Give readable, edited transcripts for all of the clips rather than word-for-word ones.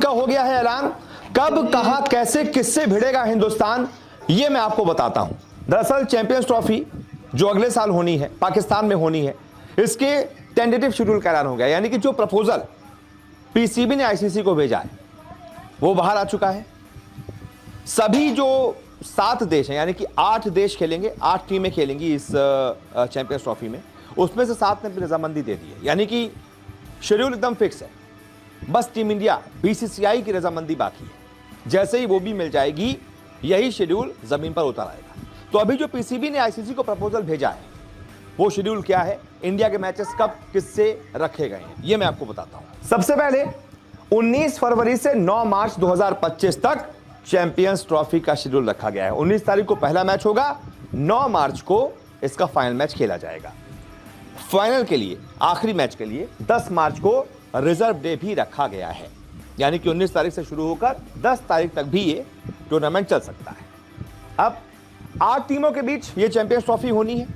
का हो गया है ऐलान। कब, कहां, कैसे, किससे भिड़ेगा हिंदुस्तान, यह मैं आपको बताता हूं। दरअसल चैंपियंस ट्रॉफी जो अगले साल होनी है, पाकिस्तान में होनी है, इसके टेंटेटिव शेड्यूल का ऐलान हो गया। यानी कि जो प्रपोजल पीसीबी ने आईसीसी को भेजा है वो बाहर आ चुका है। सभी जो 7 देश हैं, यानी कि 8 देश खेलेंगे, 8 टीमें खेलेंगी इस चैंपियंस ट्रॉफी में, उसमें से 7 ने अपनी रजामंदी दे दी है। यानी कि शेड्यूल एकदम फिक्स है। बस टीम इंडिया, बीसीसीआई की रजामंदी बाकी है। जैसे ही वो भी मिल जाएगी, यही शेड्यूल जमीन पर उतर आएगा। तो अभी जो पीसीबी ने आईसीसी को प्रपोजल भेजा है, वो शेड्यूल क्या है, इंडिया के मैचेस कब किससे रखे गए हैं, ये मैं आपको बताता हूं। सबसे पहले 19 फरवरी से 9 मार्च 2025 तक चैंपियंस ट्रॉफी का शेड्यूल रखा गया है। 19 तारीख को पहला मैच होगा, 9 मार्च को इसका फाइनल मैच खेला जाएगा। फाइनल के लिए, आखिरी मैच के लिए 10 मार्च को रिजर्व डे भी रखा गया है। यानी कि 19 तारीख से शुरू होकर 10 तारीख तक भी ये टूर्नामेंट चल सकता है। अब 8 टीमों के बीच ये चैंपियंस ट्रॉफी होनी है।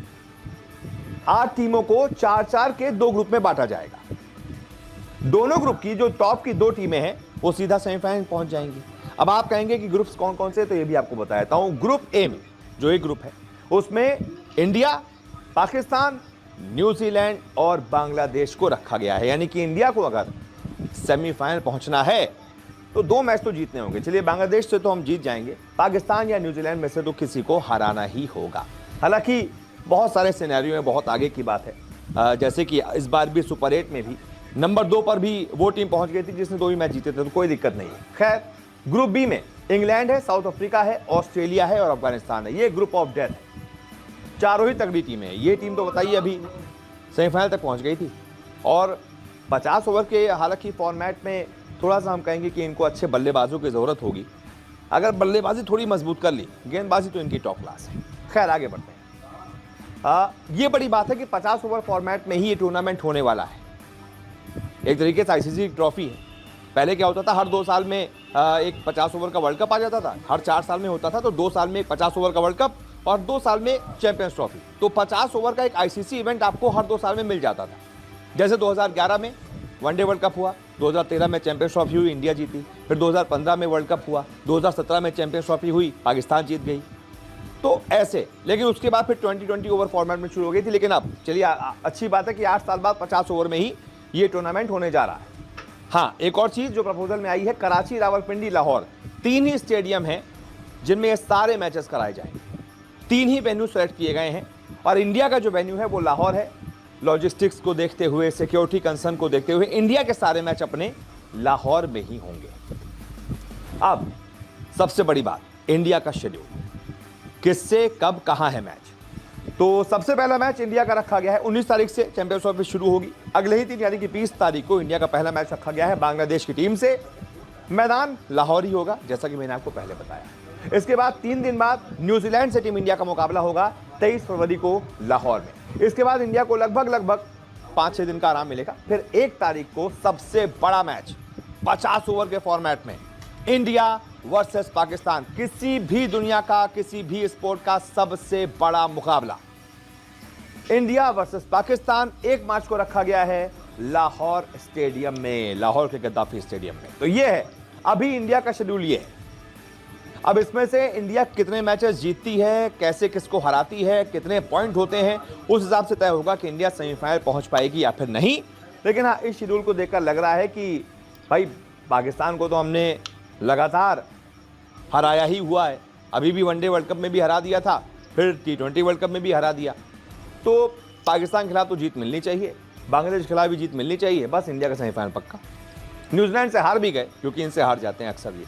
8 टीमों को 4-4 के 2 ग्रुप में बांटा जाएगा। दोनों ग्रुप की जो टॉप की 2 टीमें हैं वो सीधा सेमीफाइनल पहुंच जाएंगी। अब आप कहेंगे कि ग्रुप्स कौन कौन से, तो ये भी आपको बता देता हूं। ग्रुप ए में जो एक ग्रुप है, उसमें इंडिया, पाकिस्तान, न्यूजीलैंड और बांग्लादेश को रखा गया है। यानी कि इंडिया को अगर सेमीफाइनल पहुंचना है तो 2 मैच तो जीतने होंगे। चलिए, बांग्लादेश से तो हम जीत जाएंगे, पाकिस्तान या न्यूजीलैंड में से तो किसी को हराना ही होगा। हालांकि बहुत सारे सिनेरियो में बहुत आगे की बात है। जैसे कि इस बार भी सुपर 8 में भी नंबर 2 पर भी वो टीम पहुंच गई थी जिसने 2 ही मैच जीते थे, तो कोई दिक्कत नहीं है। खैर, ग्रुप बी में इंग्लैंड है, साउथ अफ्रीका है, ऑस्ट्रेलिया है और अफगानिस्तान है। ये ग्रुप ऑफ डेथ है। चारों ही तगड़ी टीमें हैं। ये टीम तो बताइए अभी सेमीफाइनल तक पहुंच गई थी और 50 ओवर के हालांकि फॉर्मेट में थोड़ा सा हम कहेंगे कि इनको अच्छे बल्लेबाजों की ज़रूरत होगी। अगर बल्लेबाजी थोड़ी मजबूत कर ली, गेंदबाजी तो इनकी टॉप क्लास है। खैर, आगे बढ़ते हैं। ये बड़ी बात है कि 50 ओवर फॉर्मेट में ही ये टूर्नामेंट होने वाला है। एक तरीके से आईसीसी की ट्रॉफी है। पहले क्या होता था, हर 2 साल में एक 50 ओवर का वर्ल्ड कप आ जाता था। हर 4 साल में होता था, तो 2 साल में एक 50 ओवर का वर्ल्ड कप और 2 साल में चैंपियंस ट्रॉफी। तो 50 ओवर का एक आईसीसी इवेंट आपको हर 2 साल में मिल जाता था। जैसे 2011 में वनडे वर्ल्ड कप हुआ, 2013 में चैंपियंस ट्रॉफी हुई, इंडिया जीती। फिर 2015 में वर्ल्ड कप हुआ, 2017 में चैंपियंस ट्रॉफी हुई, पाकिस्तान जीत गई। तो ऐसे, लेकिन उसके बाद फिर 20-20 ओवर फॉर्मेट में शुरू हो गई थी। लेकिन अब चलिए, अच्छी बात है कि 8 साल बाद 50 ओवर में ही ये टूर्नामेंट होने जा रहा है। हाँ, एक और चीज जो प्रपोजल में आई है, कराची, रावलपिंडी, लाहौर, 3 ही स्टेडियम हैं जिनमें ये सारे मैचेस कराए जाएंगे। 3 ही वेन्यू सेलेक्ट किए गए हैं और इंडिया का जो वेन्यू है वो लाहौर है। लॉजिस्टिक्स को देखते हुए, सिक्योरिटी कंसर्न को देखते हुए इंडिया के सारे मैच अपने लाहौर में ही होंगे। अब सबसे बड़ी बात, इंडिया का शेड्यूल, किससे कब कहां है मैच। तो सबसे पहला मैच इंडिया का रखा गया है। 19 तारीख से चैंपियंस ट्रॉफी शुरू होगी। अगले ही दिन यानी कि 20 तारीख को इंडिया का पहला मैच रखा गया है बांग्लादेश की टीम से। मैदान लाहौर ही होगा, जैसा कि मैंने आपको पहले बताया। इसके बाद 3 दिन बाद न्यूजीलैंड से टीम इंडिया का मुकाबला होगा 23 फरवरी को लाहौर में। इसके बाद इंडिया को लगभग 5-6 दिन का आराम मिलेगा। फिर 1 तारीख को सबसे बड़ा मैच 50 ओवर के फॉर्मेट में, इंडिया वर्सेस पाकिस्तान, किसी भी दुनिया का, किसी भी स्पोर्ट का सबसे बड़ा मुकाबला, इंडिया वर्सेस पाकिस्तान। 1 मार्च को रखा गया है लाहौर स्टेडियम में, लाहौर के गद्दाफी स्टेडियम में। तो ये है अभी इंडिया का शेड्यूल, ये है। अब इसमें से इंडिया कितने मैचेस जीतती है, कैसे किसको हराती है, कितने पॉइंट होते हैं, उस हिसाब से तय होगा कि इंडिया सेमीफाइनल पहुंच पाएगी या फिर नहीं। लेकिन हाँ, इस शेड्यूल को देखकर लग रहा है कि भाई पाकिस्तान को तो हमने लगातार हराया ही हुआ है। अभी भी वनडे वर्ल्ड कप में भी हरा दिया था, फिर T20 वर्ल्ड कप में भी हरा दिया। तो पाकिस्तान के खिलाफ तो जीत मिलनी चाहिए, बांग्लादेश के खिलाफ भी जीत मिलनी चाहिए। बस इंडिया का सेमीफाइनल पक्का। न्यूजीलैंड से हार भी गए, क्योंकि इनसे हार जाते हैं अक्सर ये।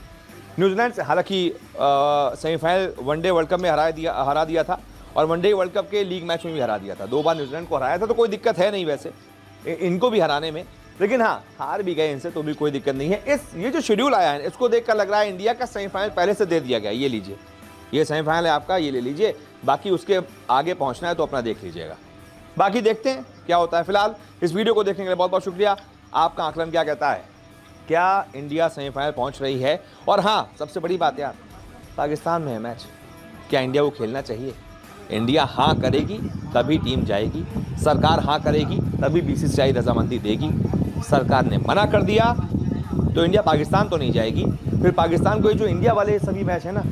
न्यूजीलैंड से हालांकि सेमीफाइनल वनडे वर्ल्ड कप में हरा दिया था और वनडे वर्ल्ड कप के लीग मैच में भी हरा दिया था। 2 बार न्यूजीलैंड को हराया था, तो कोई दिक्कत है नहीं वैसे इनको भी हराने में। लेकिन हाँ, हार भी गए इनसे, तो भी कोई दिक्कत नहीं है। ये जो शेड्यूल आया है, इसको देखकर लग रहा है इंडिया का सेमीफाइनल पहले से दे दिया गया। ये लीजिए, ये सेमीफाइनल है आपका, ये ले लीजिए। बाकी उसके आगे पहुंचना है तो अपना देख लीजिएगा। बाकी देखते हैं क्या होता है। फिलहाल इस वीडियो को देखने के लिए बहुत बहुत शुक्रिया। आपका आकलन क्या कहता है, क्या इंडिया सेमीफाइनल पहुंच रही है? और हाँ, सबसे बड़ी बात यार, पाकिस्तान में है मैच, क्या इंडिया को खेलना चाहिए? इंडिया हाँ करेगी तभी टीम जाएगी, सरकार हाँ करेगी तभी बीसीसीआई रजामंदी देगी। सरकार ने मना कर दिया तो इंडिया पाकिस्तान तो नहीं जाएगी, फिर पाकिस्तान को ये जो इंडिया वाले सभी मैच है ना,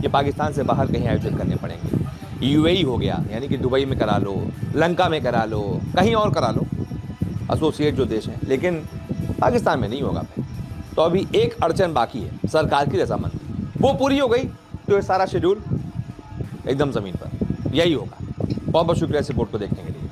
ये पाकिस्तान से बाहर कहीं आयोजित करने पड़ेंगे। यूएई हो गया, यानी कि दुबई में करा लो, लंका में करा लो, कहीं और करा लो, एसोसिएट जो देश हैं, लेकिन पाकिस्तान में नहीं होगा। तो अभी एक अड़चन बाकी है, सरकार की रजामंदी, वो पूरी हो गई तो ये सारा शेड्यूल एकदम ज़मीन पर यही होगा। बहुत बहुत शुक्रिया इस रिपोर्ट को देखने के लिए।